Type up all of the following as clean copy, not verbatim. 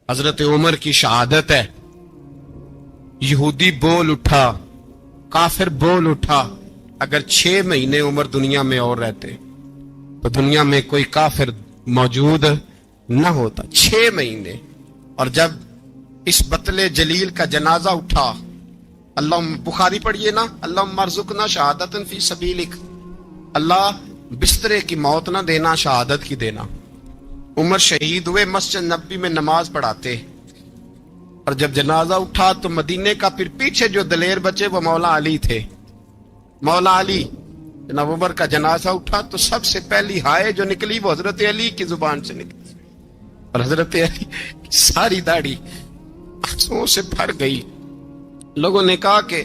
حضرت عمر کی شہادت ہے. یہودی بول اٹھا, کافر بول اٹھا, اگر 6 مہینے عمر دنیا میں اور رہتے تو دنیا میں کوئی کافر موجود نہ ہوتا. 6 مہینے. اور جب اس بطل جلیل کا جنازہ اٹھا, اللہ بخاری پڑھیے نا, اللہم ارزقنا شہادت فی سبیلک, اللہ بسترے کی موت نہ دینا, شہادت کی دینا. عمر شہید ہوئے, مسجد نبی میں نماز پڑھاتے, اور جب جنازہ اٹھا تو مدینے کا پھر پیچھے جو دلیر بچے وہ مولا علی تھے. مولا علی, جناب عمر کا جنازہ اٹھا تو سب سے پہلی ہائے جو نکلی وہ حضرت علی کی زبان سے نکلی, اور حضرت علی کی ساری داڑھی آنسوؤں سے بھر گئی. لوگوں نے کہا کہ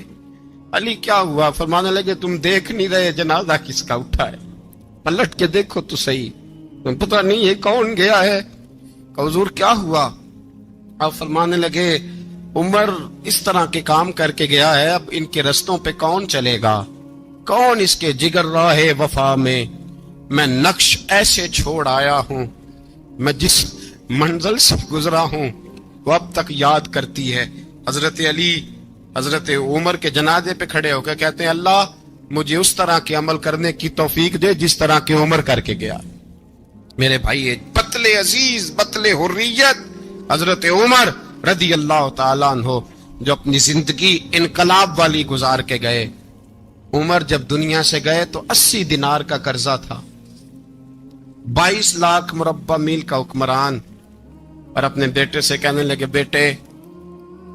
علی کیا ہوا؟ فرمانے لگے تم دیکھ نہیں رہے جنازہ کس کا اٹھا ہے, پلٹ کے دیکھو تو صحیح, تم پتہ نہیں یہ کون گیا ہے. کہ حضور کیا ہوا؟ آپ فرمانے لگے عمر اس طرح کے کام کر کے گیا ہے, اب ان کے رستوں پہ کون چلے گا؟ کون اس کے جگر راہ وفا میں نقش ایسے چھوڑ آیا ہوں, میں جس منزل سے گزرا ہوں وہ اب تک یاد کرتی ہے. حضرت علی حضرت عمر کے جنازے پہ کھڑے ہو کے کہتے ہیں اللہ مجھے اس طرح کے عمل کرنے کی توفیق دے جس طرح کے عمر کر کے گیا. میرے بھائی, بطل عزیز, بطل حریت حضرت عمر رضی اللہ تعالیٰ عنہ, جو اپنی زندگی انقلاب والی گزار کے گئے. عمر جب دنیا سے گئے تو 80 دینار کا قرضہ تھا, 22 لاکھ مربع میل کا حکمران, اور اپنے بیٹے سے کہنے لگے بیٹے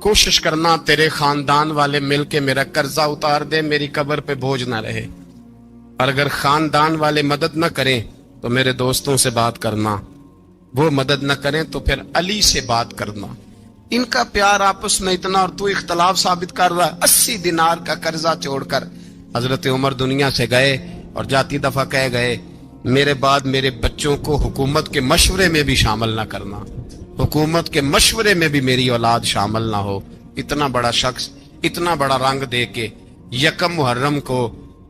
کوشش کرنا تیرے خاندان والے مل کے میرا قرضہ اتار دے, میری قبر پہ بوجھ نہ رہے, اور اگر خاندان والے مدد نہ کریں تو میرے دوستوں سے بات کرنا, وہ مدد نہ کریں تو پھر علی سے بات کرنا. ان کا پیار آپس میں اتنا, اور تو اختلاف ثابت کر رہا ہے. 80 دینار کا قرضہ چھوڑ کر حضرت عمر دنیا سے گئے, اور جاتی دفعہ کہہ گئے میرے بعد میرے بچوں کو حکومت کے مشورے میں بھی شامل نہ کرنا, حکومت کے مشورے میں بھی میری اولاد شامل نہ ہو. اتنا بڑا شخص اتنا بڑا رنگ دے کے 1 محرم کو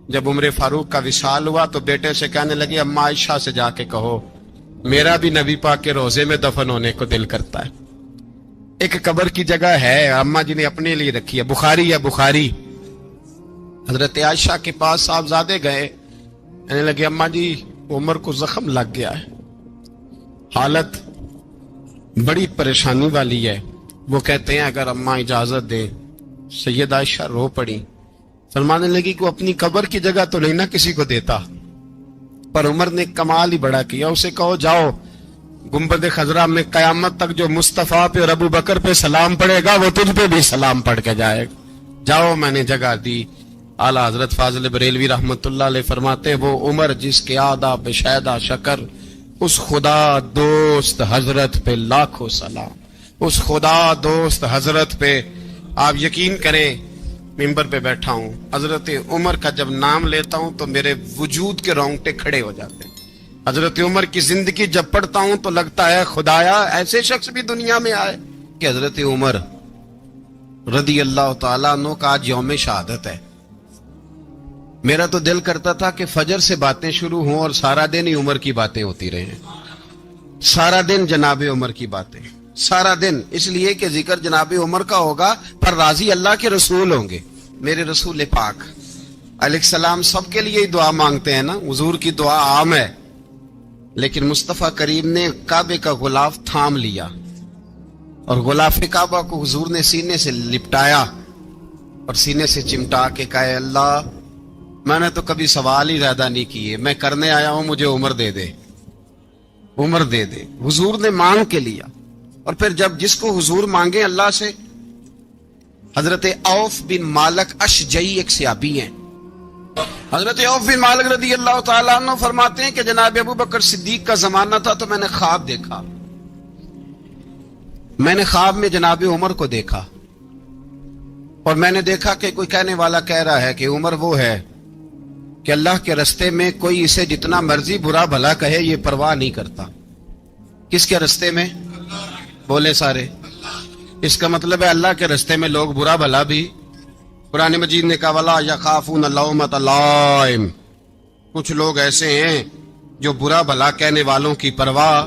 جب عمر فاروق کا وصال ہوا تو بیٹے سے کہنے لگے اماں عائشہ سے جا کے کہو میرا بھی نبی پاک کے روزے میں دفن ہونے کو دل کرتا ہے. ایک قبر کی جگہ ہے اماں جی نے اپنے لیے رکھی ہے, بخاری ہے بخاری. حضرت عائشہ کے پاس صاحبزادے گئے, کہنے لگے اماں جی عمر کو زخم لگ گیا ہے, حالت بڑی پریشانی والی ہے. وہ کہتے ہیں اگر اماں اجازت دیں. سید عائشہ رو پڑی, فرمانے لگی کہ اپنی قبر کی جگہ تو نہیں نہ کسی کو دیتا, پر عمر نے کمال ہی بڑا کیا. اسے کہو جاؤ گنبد خضرا میں قیامت تک جو مصطفیٰ پہ اور ابو بکر پہ سلام پڑے گا وہ تجھ پہ بھی سلام پڑھ کے جائے گا, جاؤ میں نے جگہ دی. اعلیٰ حضرت فاضل بریلوی رحمت اللہ علیہ فرماتے ہیں وہ عمر جس کے آداب شیدہ شکر, اس خدا دوست حضرت پہ لاکھوں سلام, اس خدا دوست حضرت پہ. آپ یقین کریں ممبر پہ بیٹھا ہوں, حضرت عمر کا جب نام لیتا ہوں تو میرے وجود کے رونگٹے کھڑے ہو جاتے ہیں. حضرت عمر کی زندگی جب پڑھتا ہوں تو لگتا ہے خدایا ایسے شخص بھی دنیا میں آئے. کہ حضرت عمر رضی اللہ تعالیٰ عنہ کا آج یوم شہادت ہے. میرا تو دل کرتا تھا کہ فجر سے باتیں شروع ہوں اور سارا دن ہی عمر کی باتیں ہوتی رہیں, سارا دن جناب عمر کی باتیں, سارا دن. اس لیے کہ ذکر جناب عمر کا ہوگا پر راضی اللہ کے رسول ہوں گے. میرے رسول پاک علیہ السلام سب کے لیے ہی دعا مانگتے ہیں نا, حضور کی دعا عام ہے, لیکن مصطفیٰ کریم نے کعبے کا غلاف تھام لیا اور غلاف کعبہ کو حضور نے سینے سے لپٹایا اور سینے سے چمٹا کے کہا اللہ میں نے تو کبھی سوال ہی زیادہ نہیں کیے, میں کرنے آیا ہوں, مجھے عمر دے دے, عمر دے دے. حضور نے مانگ کے لیا. اور پھر جب جس کو حضور مانگے اللہ سے, حضرت عوف بن مالک اشجعی ایک صحابی ہیں, حضرت عوف بن مالک رضی اللہ تعالیٰ عنہ فرماتے ہیں کہ جناب ابو بکر صدیق کا زمانہ تھا تو میں نے خواب دیکھا, میں نے خواب میں جناب عمر کو دیکھا, اور میں نے دیکھا کہ کوئی کہنے والا کہہ رہا ہے کہ عمر وہ ہے کہ اللہ کے رستے میں کوئی اسے جتنا مرضی برا بھلا کہے یہ پرواہ نہیں کرتا. کس کے رستے میں؟ بولے سارے. اس کا مطلب ہے اللہ کے رستے میں لوگ برا بھلا بھی. قرآن مجید نے کہا وَلَا يَخَافُونَ لَوْمَةَ لَائِمٍ, کچھ لوگ ایسے ہیں جو برا بھلا کہنے والوں کی پرواہ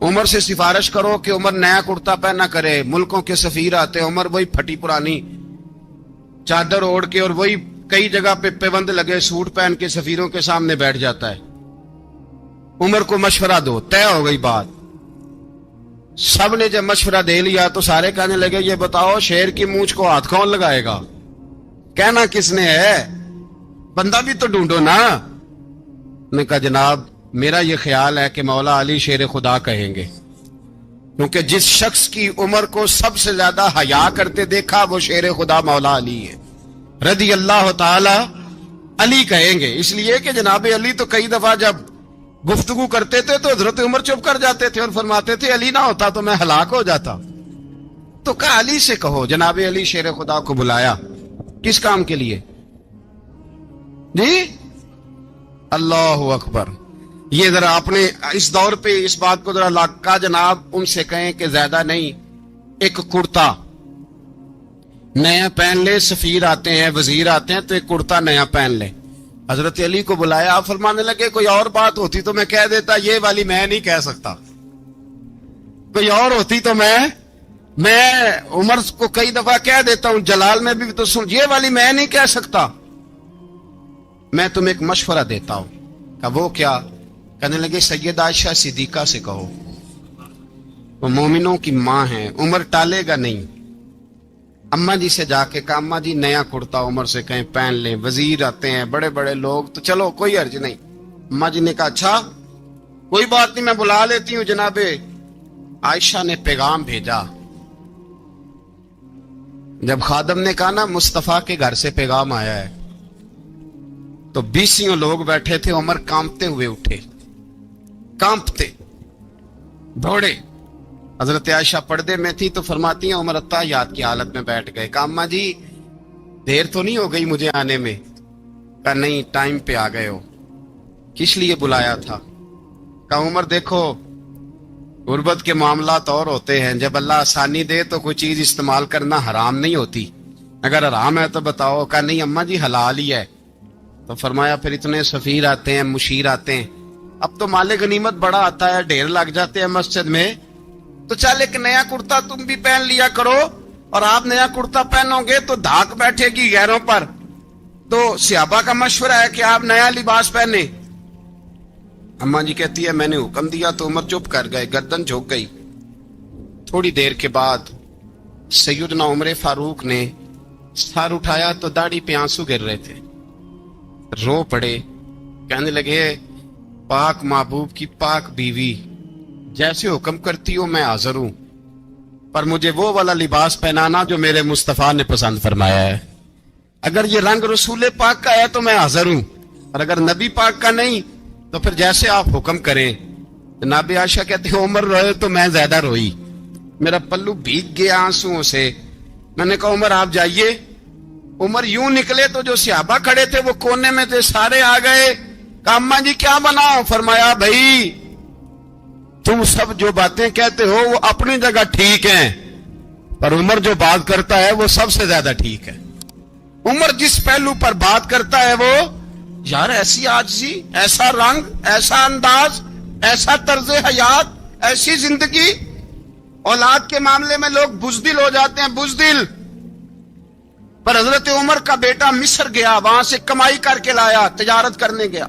عمر سے سفارش کرو کہ عمر نیا کرتا پہنا کرے. ملکوں کے سفیر آتے ہیں, عمر وہی پھٹی پرانی چادر اوڑھ کے اور وہی کئی جگہ پہ پیوند لگے سوٹ پہن کے سفیروں کے سامنے بیٹھ جاتا ہے. عمر کو مشورہ دو, طے ہو گئی بات. سب نے جب مشورہ دے لیا تو سارے کہنے لگے یہ بتاؤ شیر کی مونچھ کو ہاتھ کون لگائے گا؟ کہنا کس نے ہے؟ بندہ بھی تو ڈھونڈو نا. نے کہا جناب میرا یہ خیال ہے کہ مولا علی شیر خدا کہیں گے, کیونکہ جس شخص کی عمر کو سب سے زیادہ حیا کرتے دیکھا وہ شیر خدا مولا علی ہے رضی اللہ تعالی. علی کہیں گے اس لیے کہ جناب علی تو کئی دفعہ جب گفتگو کرتے تھے تو حضرت عمر چپ کر جاتے تھے اور فرماتے تھے علی نہ ہوتا تو میں ہلاک ہو جاتا. تو کہا علی سے کہو. جناب علی شیر خدا کو بلایا. کس کام کے لیے جی؟ اللہ اکبر. یہ ذرا آپ نے اس دور پہ اس بات کو ذرا لاکا جناب ان سے کہیں کہ زیادہ نہیں, ایک کرتا نیا پہن لے. سفیر آتے ہیں, وزیر آتے ہیں تو ایک کرتا نیا پہن لے. حضرت علی کو بلایا. آپ فرمانے لگے کوئی اور بات ہوتی تو میں کہہ دیتا, یہ والی میں نہیں کہہ سکتا. کوئی اور ہوتی تو میں عمر کو کئی دفعہ کہہ دیتا ہوں, جلال میں بھی تو سن, یہ والی میں نہیں کہہ سکتا. میں تمہیں ایک مشورہ دیتا ہوں. کہ وہ کیا؟ کہنے لگے سیدہ عائشہ صدیقہ سے کہو, وہ مومنوں کی ماں ہیں, عمر ٹالے گا نہیں. اماں جی سے جا کے کہا اماں جی نیا کرتا عمر سے کہیں پہن لیں. وزیر آتے ہیں, بڑے بڑے لوگ, تو چلو کوئی حرج نہیں. اماں جی نے کہا اچھا کوئی بات نہیں میں بلا لیتی ہوں. جناب عائشہ نے پیغام بھیجا. جب خادم نے کہا نا مصطفیٰ کے گھر سے پیغام آیا ہے, تو 20 لوگ بیٹھے تھے. عمر کانپتے ہوئے اٹھے, کانپتے دوڑے. حضرت عائشہ پردے میں تھی تو فرماتی ہیں عمر اتحیات کی حالت میں بیٹھ گئے. کہا اماں جی دیر تو نہیں ہو گئی مجھے آنے میں؟ کہا نہیں ٹائم پہ آ گئے ہو. کس لیے بلایا تھا؟ کہا عمر دیکھو غربت کے معاملات اور ہوتے ہیں, جب اللہ آسانی دے تو کوئی چیز استعمال کرنا حرام نہیں ہوتی, اگر حرام ہے تو بتاؤ. کہا نہیں اماں جی حلال ہی ہے. تو فرمایا پھر اتنے سفیر آتے ہیں, مشیر آتے ہیں, اب تو مال غنیمت بڑا آتا ہے, ڈھیر لگ جاتے ہیں مسجد میں, تو چل ایک نیا کرتا تم بھی پہن لیا کرو. اور آپ نیا کرتا پہنو گے تو دھاک بیٹھے گی غیروں پر. تو صحابہ کا مشورہ ہے کہ آپ نیا لباس پہنے. اماں جی کہتی ہے میں نے حکم دیا تو عمر چپ کر گئے, گردن جھک گئی. تھوڑی دیر کے بعد سیدنا عمر فاروق نے سر اٹھایا تو داڑھی پہ آنسو گر رہے تھے, رو پڑے. کہنے لگے پاک محبوب کی پاک بیوی, جیسے حکم کرتی ہو میں حاضر ہوں, پر مجھے وہ والا لباس پہنانا جو میرے مصطفیٰ نے پسند فرمایا ہے. اگر یہ رنگ رسول پاک کا ہے تو میں حاضر ہوں, اور اگر نبی پاک کا نہیں تو پھر جیسے آپ حکم کریں. جناب عائشہ کہتے ہیں عمر روئے تو میں زیادہ روئی, میرا پلو بھیگ گیا آنسوؤں سے. میں نے کہا عمر آپ جائیے. عمر یوں نکلے تو جو صحابہ کھڑے تھے وہ کونے میں تھے, سارے آ گئے. کہا اماں جی کیا بناؤ؟ فرمایا بھائی تم سب جو باتیں کہتے ہو وہ اپنی جگہ ٹھیک ہیں, پر عمر جو بات کرتا ہے وہ سب سے زیادہ ٹھیک ہے. عمر جس پہلو پر بات کرتا ہے وہ یار ایسی عاجزی, ایسا رنگ, ایسا انداز, ایسا طرز حیات, ایسی زندگی. اولاد کے معاملے میں لوگ بزدل ہو جاتے ہیں, بزدل. پر حضرت عمر کا بیٹا مصر گیا, وہاں سے کمائی کر کے لایا, تجارت کرنے گیا,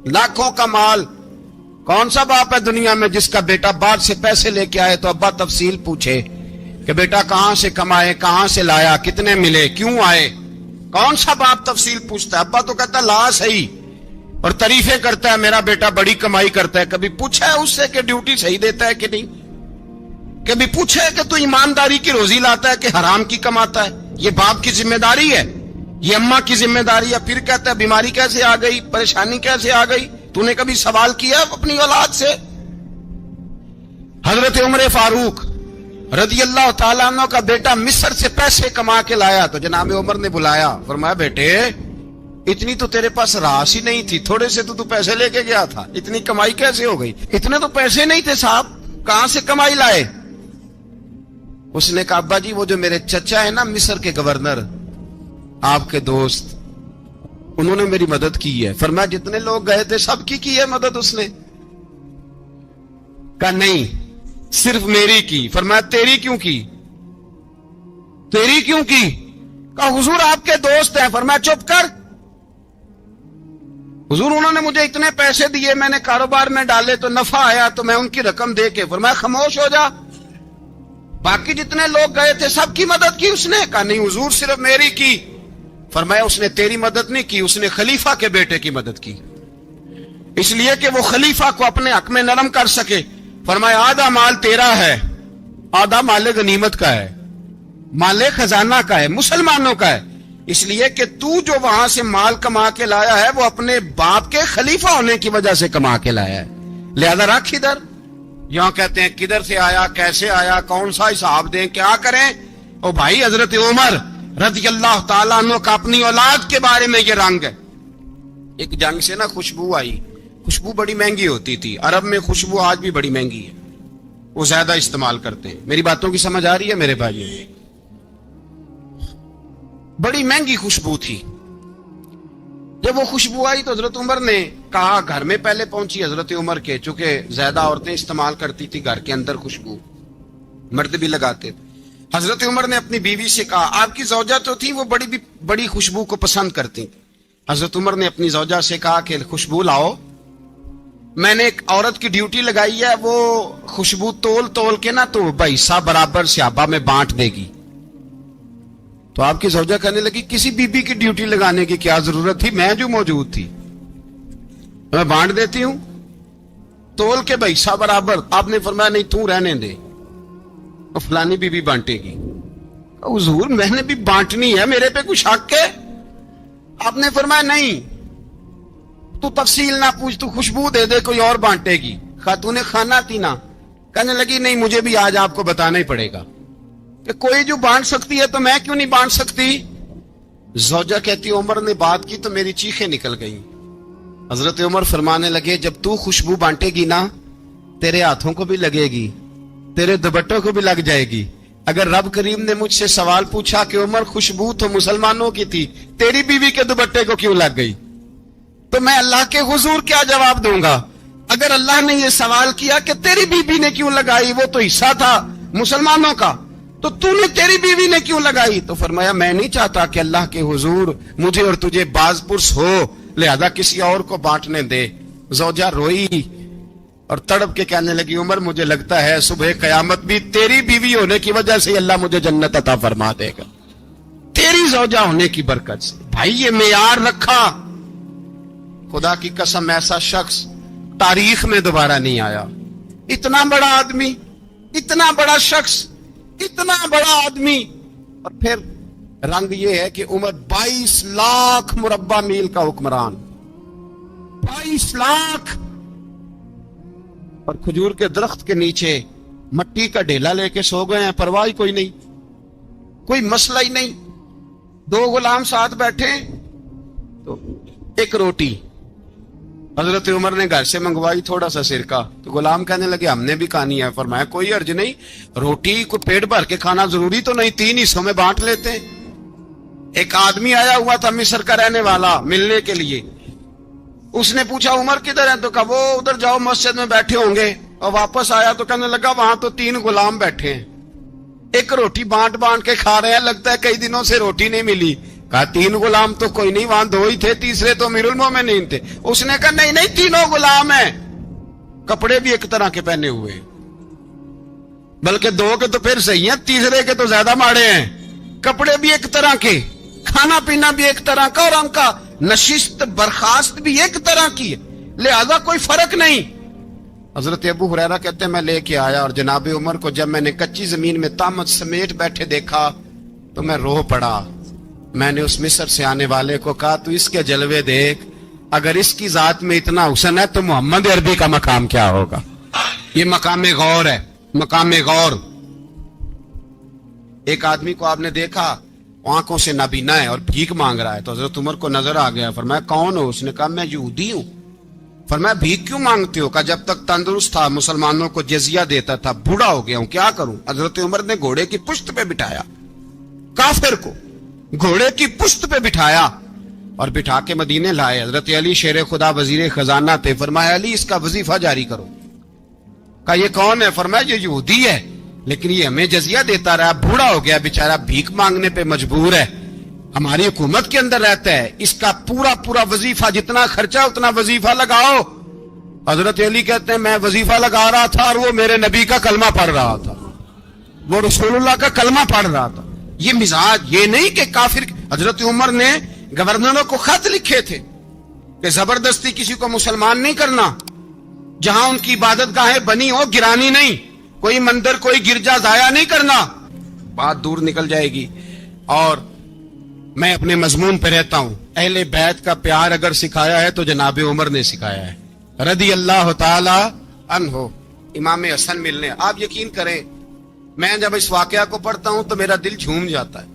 لاکھوں کا مال. کون سا باپ ہے دنیا میں جس کا بیٹا بعد سے پیسے لے کے آئے تو ابا تفصیل پوچھے کہ بیٹا کہاں سے کمائے, کہاں سے لایا, کتنے ملے, کیوں آئے؟ کون سا باپ تفصیل پوچھتا ہے؟ ابا تو کہتا لا صحیح, اور تعریفیں کرتا ہے میرا بیٹا بڑی کمائی کرتا ہے. کبھی پوچھا ہے اس سے کہ ڈیوٹی صحیح دیتا ہے کہ نہیں؟ کبھی پوچھا ہے کہ تو ایمانداری کی روزی لاتا ہے کہ حرام کی کماتا ہے؟ یہ باپ کی ذمہ داری ہے, یہ اماں کی ذمہ داری ہے. پھر کہتا ہے بیماری کیسے آ گئی, پریشانی کیسے آ گئی؟ تو نے کبھی سوال کیا اپنی اولاد سے؟ حضرت عمر فاروق رضی اللہ تعالیٰ عنہ کا بیٹا مصر سے پیسے کما کے لایا تو جناب عمر نے بلایا, فرمایا بیٹے اتنی تو تیرے پاس راس ہی نہیں تھی, تھوڑے سے تو پیسے لے کے گیا تھا, اتنی کمائی کیسے ہو گئی؟ اتنے تو پیسے نہیں تھے صاحب, کہاں سے کمائی لائے؟ اس نے کہا ابا جی وہ جو میرے چچا ہے نا مصر کے گورنر, آپ کے دوست, انہوں نے میری مدد کی ہے. فرمایا جتنے لوگ گئے تھے سب کی ہے مدد اس نے. کہا نہیں صرف میری کی. فرمایا تیری کیوں کی؟ تیری کیوں کی؟ کہا حضور آپ کے دوست ہیں. فرمایا چپ کر. حضور انہوں نے مجھے اتنے پیسے دیے, میں نے کاروبار میں ڈالے تو نفع آیا تو میں ان کی رقم دے کے. فرمایا خاموش ہو جا. باقی جتنے لوگ گئے تھے سب کی مدد کی اس نے؟ کہا نہیں حضور صرف میری کی. فرمایا اس نے تیری مدد نہیں کی, اس نے خلیفہ کے بیٹے کی مدد کی, اس لیے کہ وہ خلیفہ کو اپنے حق میں نرم کر سکے. فرمایا آدھا مال تیرا ہے, آدھا مال غنیمت کا ہے, مال خزانہ کا ہے, مسلمانوں کا ہے, اس لیے کہ تو جو وہاں سے مال کما کے لایا ہے وہ اپنے باپ کے خلیفہ ہونے کی وجہ سے کما کے لایا ہے, لہذا رکھ ادھر. یہاں کہتے ہیں کدھر سے آیا, کیسے آیا, کون سا حساب دیں, کیا کریں. او بھائی حضرت عمر رضی اللہ تعالیٰ عنہ کا اپنی اولاد کے بارے میں یہ رنگ ہے. ایک جنگ سے نا خوشبو آئی, خوشبو بڑی مہنگی ہوتی تھی, عرب میں خوشبو آج بھی بڑی مہنگی ہے, وہ زیادہ استعمال کرتے ہیں. میری باتوں کی سمجھ آ رہی ہے میرے بھائی؟ بڑی مہنگی خوشبو تھی. جب وہ خوشبو آئی تو حضرت عمر نے کہا, گھر میں پہلے پہنچی حضرت عمر کے, چونکہ زیادہ عورتیں استعمال کرتی تھی گھر کے اندر خوشبو, مرد بھی لگاتے تھے. حضرت عمر نے اپنی بیوی سے کہا, آپ کی زوجہ تو تھی وہ بڑی خوشبو کو پسند کرتی. حضرت عمر نے اپنی زوجہ سے کہا کہ خوشبو لاؤ, میں نے ایک عورت کی ڈیوٹی لگائی ہے, وہ خوشبو تول کے نا تو حصہ برابر صحابہ میں بانٹ دے گی. تو آپ کی زوجہ کہنے لگی کسی بی بی کی ڈیوٹی لگانے کی کیا ضرورت تھی, میں جو موجود تھی میں بانٹ دیتی ہوں تول کے حصہ برابر. آپ نے فرمایا نہیں تو رہنے دے, فلانی بی بی بانٹے گی. حضور میں نے بھی بانٹنی ہے, میرے پہ کچھ حق ہے؟ آپ نے فرمایا نہیں, تو تفصیل نہ پوچھ, تو خوشبو دے دے, کوئی اور بانٹے گی. خاتون خانہ تھی نا, کہنے لگی نہیں مجھے بھی آج آپ کو بتانا ہی پڑے گا کہ کوئی جو بانٹ سکتی ہے تو میں کیوں نہیں بانٹ سکتی. زوجہ کہتی عمر نے بات کی تو میری چیخیں نکل گئیں. حضرت عمر فرمانے لگے جب تو خوشبو بانٹے گی نا تیرے ہاتھوں کو بھی لگے گی, تیرے دوپٹوں کو بھی لگ جائے گی. اگر رب کریم نے مجھ سے سوال پوچھا کہ عمر خوشبو تو مسلمانوں کی تھی, تیری بیوی کے دوپٹے کو کیوں لگ گئی, تو میں اللہ کے حضور کیا جواب دوں گا؟ اگر اللہ نے یہ سوال کیا کہ تیری بیوی نے کیوں لگائی, وہ تو حصہ تھا مسلمانوں کا, تو نے تیری بیوی نے کیوں لگائی؟ تو فرمایا میں نہیں چاہتا کہ اللہ کے حضور مجھے اور تجھے باز پرس ہو, لہذا کسی اور کو بانٹنے دے. زوجہ روئی اور تڑپ کے کہنے لگی عمر مجھے لگتا ہے صبح قیامت بھی تیری بیوی ہونے کی وجہ سے اللہ مجھے جنت عطا فرما دے گا, تیری زوجہ ہونے کی برکت سے. بھائی یہ معیار رکھا, خدا کی قسم ایسا شخص تاریخ میں دوبارہ نہیں آیا. اتنا بڑا آدمی, اتنا بڑا شخص, اتنا بڑا آدمی, اور پھر رنگ یہ ہے کہ عمر 22 لاکھ مربع میل کا حکمران, 22 لاکھ, اور کھجور کے درخت کے نیچے مٹی کا ڈھیلا لے کے سو گئے ہیں, پرواہ کوئی نہیں, کوئی مسئلہ ہی نہیں. 2 غلام ساتھ بیٹھے تو ایک روٹی حضرت عمر نے گھر سے منگوائی, تھوڑا سا سرکہ, تو غلام کہنے لگے ہم نے بھی کھانی ہے. فرمایا کوئی حرج نہیں, روٹی کو پیٹ بھر کے کھانا ضروری تو نہیں, 3 حصوں میں بانٹ لیتے ہیں. ایک آدمی آیا ہوا تھا مصر کا رہنے والا ملنے کے لیے, اس نے پوچھا عمر کدھر ہے, تو کہا وہ ادھر جاؤ مسجد میں بیٹھے ہوں گے. اور واپس آیا تو کہنے لگا وہاں تو 3 غلام بیٹھے ہیں, ایک روٹی بانٹ کے کھا رہے ہیں, لگتا ہے کئی دنوں سے روٹی نہیں ملی. کہا 3 غلام تو کوئی نہیں, وہاں 2 ہی تھے, تیسرے تو امیر المومنین تھے. اس نے کہا نہیں 3 غلام ہیں, کپڑے بھی ایک طرح کے پہنے ہوئے, بلکہ 2 کے تو پھر صحیح ہیں, تیسرے کے تو زیادہ ماڑے ہیں. کپڑے بھی ایک طرح کے, کھانا پینا بھی ایک طرح کا, اور ان کا نشست برخاست بھی ایک طرح کی ہے, لہذا کوئی فرق نہیں. حضرت ابو ہریرہ کہتے ہیں میں لے کے آیا, اور جناب عمر کو جب میں نے کچی زمین میں تامت سمیٹ بیٹھے دیکھا تو میں رو پڑا. میں نے اس مصر سے آنے والے کو کہا تو اس کے جلوے دیکھ, اگر اس کی ذات میں اتنا حسن ہے تو محمد عربی کا مقام کیا ہوگا. یہ مقام غور ہے, مقام غور. ایک آدمی کو آپ نے دیکھا آنکھوں سے نابینا ہے اور بھیک مانگ رہا ہے, تو حضرت عمر کو نظر آ گیا. فرمایا کون ہو؟ اس نے کہا میں یہودی ہوں. فرمایا بھیک کیوں مانگتے ہو؟ کہا جب تک تندرست تھا مسلمانوں کو جزیہ دیتا تھا, بوڑھا ہو گیا ہوں کیا کروں. حضرت عمر نے گھوڑے کی پشت پہ بٹھایا, کافر کو گھوڑے کی پشت پہ بٹھایا اور بٹھا کے مدینے لائے. حضرت علی شیر خدا وزیر خزانہ تھے. فرمایا علی اس کا وظیفہ جاری کرو. کہا یہ کون ہے؟ فرمایا یہ یہودی ہے، لیکن یہ ہمیں جزیہ دیتا رہا، بوڑھا ہو گیا بیچارہ، بھیک مانگنے پہ مجبور ہے، ہماری حکومت کے اندر رہتا ہے، اس کا پورا وظیفہ جتنا خرچہ اتنا وظیفہ لگاؤ۔ حضرت علی کہتے ہیں میں وظیفہ لگا رہا تھا اور وہ میرے نبی کا کلمہ پڑھ رہا تھا، وہ رسول اللہ کا کلمہ پڑھ رہا تھا۔ یہ مزاج، یہ نہیں کہ کافر۔ حضرت عمر نے گورنروں کو خط لکھے تھے کہ زبردستی کسی کو مسلمان نہیں کرنا، جہاں ان کی عبادت گاہیں بنی ہو گرانی نہیں، کوئی مندر کوئی گرجا ضائع نہیں کرنا۔ بات دور نکل جائے گی، اور میں اپنے مضمون پہ رہتا ہوں۔ اہل بیت کا پیار اگر سکھایا ہے تو جناب عمر نے سکھایا ہے رضی اللہ تعالی عنہ۔ امام حسن ملنے، آپ یقین کریں میں جب اس واقعہ کو پڑھتا ہوں تو میرا دل جھوم جاتا ہے۔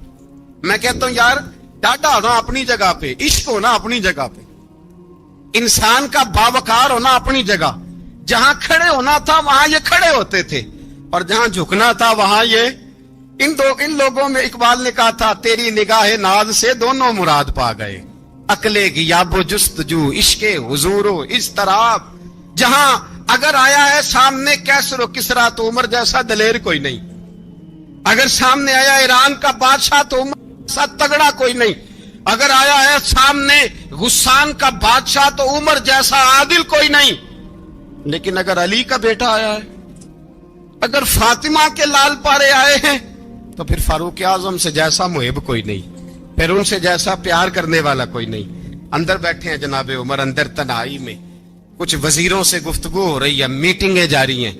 میں کہتا ہوں یار ڈاٹا ہونا اپنی جگہ پہ، عشق ہونا اپنی جگہ پہ، انسان کا باوقار ہونا اپنی جگہ، جہاں کھڑے ہونا تھا وہاں یہ کھڑے ہوتے تھے، اور جہاں جھکنا تھا وہاں یہ ان لوگوں میں اقبال نے کہا تھا تیری نگاہ ناز سے دونوں مراد پا گئے، عقل غیاب و جستجو، عشق حضور و اضطراب۔ جہاں اگر آیا ہے سامنے کیسر و کسرا تو عمر جیسا دلیر کوئی نہیں، اگر سامنے آیا ایران کا بادشاہ تو عمر جیسا تگڑا کوئی نہیں، اگر آیا ہے سامنے غسان کا بادشاہ تو عمر جیسا عادل کوئی نہیں، لیکن اگر علی کا بیٹا آیا ہے، اگر فاطمہ کے لال پارے آئے ہیں تو پھر فاروق اعظم سے جیسا محب کوئی نہیں، پھر ان سے جیسا پیار کرنے والا کوئی نہیں۔ اندر بیٹھے ہیں جناب عمر، اندر تنہائی میں کچھ وزیروں سے گفتگو ہو رہی ہے، میٹنگیں جاری ہیں۔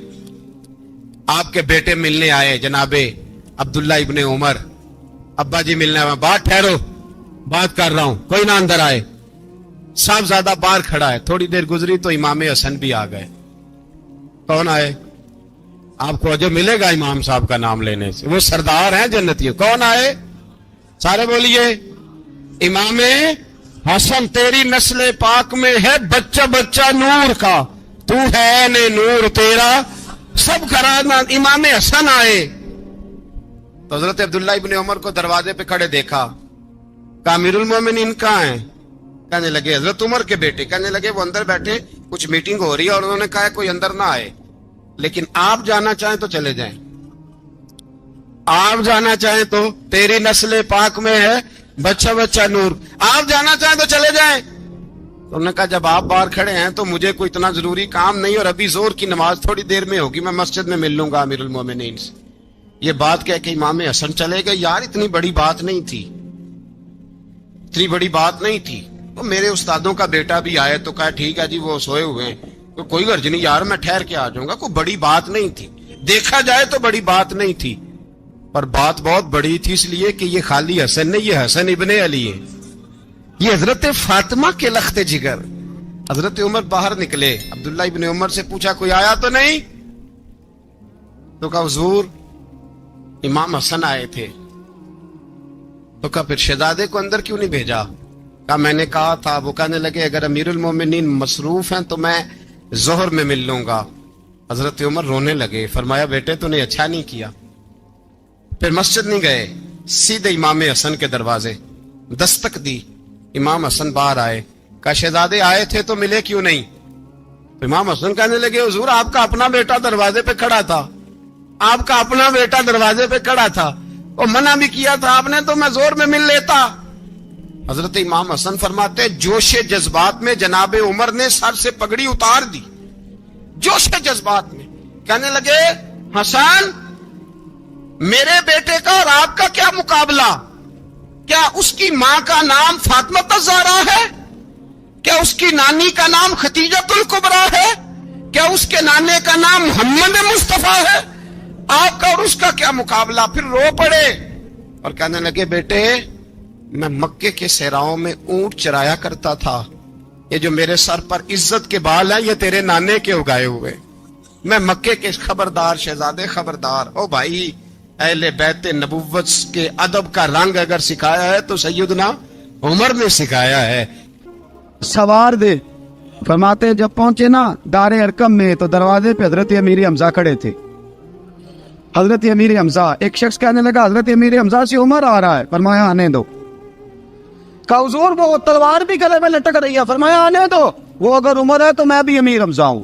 آپ کے بیٹے ملنے آئے جناب عبداللہ ابن عمر، ابا جی ملنے آئے، بات ٹھہرو بات کر رہا ہوں، کوئی نہ اندر آئے۔ صاحبزادہ باہر کھڑا ہے، تھوڑی دیر گزری تو امام حسن بھی آ گئے۔ کون آئے؟ آپ کو جو ملے گا امام صاحب کا نام لینے سے، وہ سردار ہیں جنتیوں۔ کون آئے؟ سارے بولیے امام حسن، تیری نسل پاک میں ہے بچہ بچہ نور کا، تو ہے نے نور تیرا سب گھرانہ۔ امام حسن آئے تو حضرت عبداللہ ابن عمر کو دروازے پہ کھڑے دیکھا، کہا امیر المومنین کہاں ہیں؟ کہنے لگے حضرت عمر کے بیٹے۔ کہنے لگے وہ اندر بیٹھے، کچھ میٹنگ ہو رہی ہے، اور انہوں نے کہا کوئی اندر نہ آئے، لیکن آپ جانا چاہیں تو چلے جائیں، آپ جانا چاہیں تو، تیری نسل پاک میں ہے بچہ بچہ نور، آپ جانا چاہیں تو چلے جائیں۔ تو انہوں نے کہا جب آپ باہر کھڑے ہیں تو مجھے کوئی اتنا ضروری کام نہیں، اور ابھی زور کی نماز تھوڑی دیر میں ہوگی، میں مسجد میں مل لوں گا امیر المومنین سے۔ یہ بات کہہ کے امام حسن چلے گئے۔ یار اتنی بڑی بات نہیں تھی، اتنی بڑی بات نہیں تھی۔ تو میرے استادوں کا بیٹا بھی آئے تو کہا ٹھیک ہے جی وہ سوئے ہوئے ہیں، تو کوئی غرض نہیں یار میں ٹھہر کے آ جاؤں گا، کوئی بڑی بات نہیں تھی، دیکھا جائے تو بڑی بات نہیں تھی، پر بات بہت بڑی تھی، اس لیے کہ یہ خالی حسن نہیں، یہ حسن ابن علی ہے، یہ حضرت فاطمہ کے لخت جگر۔ حضرت عمر باہر نکلے، عبداللہ ابن عمر سے پوچھا کوئی آیا تو نہیں؟ تو کہا حضور امام حسن آئے تھے۔ تو کہا پھر شہزادے کو اندر کیوں نہیں بھیجا؟ کہا میں نے کہا تھا۔ وہ کہنے لگے اگر امیر المومنین مصروف ہیں تو میں ظہر میں مل لوں گا۔ حضرت عمر رونے لگے، فرمایا بیٹے تو نے اچھا نہیں کیا۔ پھر مسجد نہیں گئے، سیدھے امام حسن کے دروازے دستک دی، امام حسن باہر آئے، کہا شہزادے آئے تھے تو ملے کیوں نہیں؟ تو امام حسن کہنے لگے حضور آپ کا اپنا بیٹا دروازے پہ کھڑا تھا، آپ کا اپنا بیٹا دروازے پہ کھڑا تھا، اور منع بھی کیا تھا آپ نے تو میں زور میں مل لیتا۔ حضرت امام حسن فرماتے جوش جذبات میں جناب عمر نے سر سے پگڑی اتار دی، جوش جذبات میں کہنے لگے حسن میرے بیٹے کا اور آپ کا کیا مقابلہ؟ کیا اس کی ماں کا نام فاطمہ الزہرا ہے؟ کیا اس کی نانی کا نام خدیجہ الکبریٰ ہے؟ کیا اس کے نانے کا نام محمد مصطفیٰ ہے؟ آپ کا اور اس کا کیا مقابلہ؟ پھر رو پڑے اور کہنے لگے بیٹے میں مکے کے صحراؤں میں اونٹ چرایا کرتا تھا، یہ جو میرے سر پر عزت کے بال ہیں یہ تیرے نانے کے اگائے ہوئے، میں مکے کے خبردار شہزادے خبردار۔ او بھائی اہل بیت نبوت کے ادب کا رنگ اگر سکھایا ہے تو سیدنا عمر نے سکھایا ہے۔ سوار دے فرماتے جب پہنچے نا دار ارقم میں تو دروازے پہ حضرت امیر حمزہ کھڑے تھے۔ حضرت امیر حمزہ، ایک شخص کہنے لگا حضرت امیر حمزہ سے عمر آ رہا ہے، فرمایا آنے دو۔ کہا حضور وہ تلوار بھی گلے میں لٹک رہی ہے، فرمایا آنے دو، وہ اگر عمر ہے تو میں بھی امیر حمزہ ہوں۔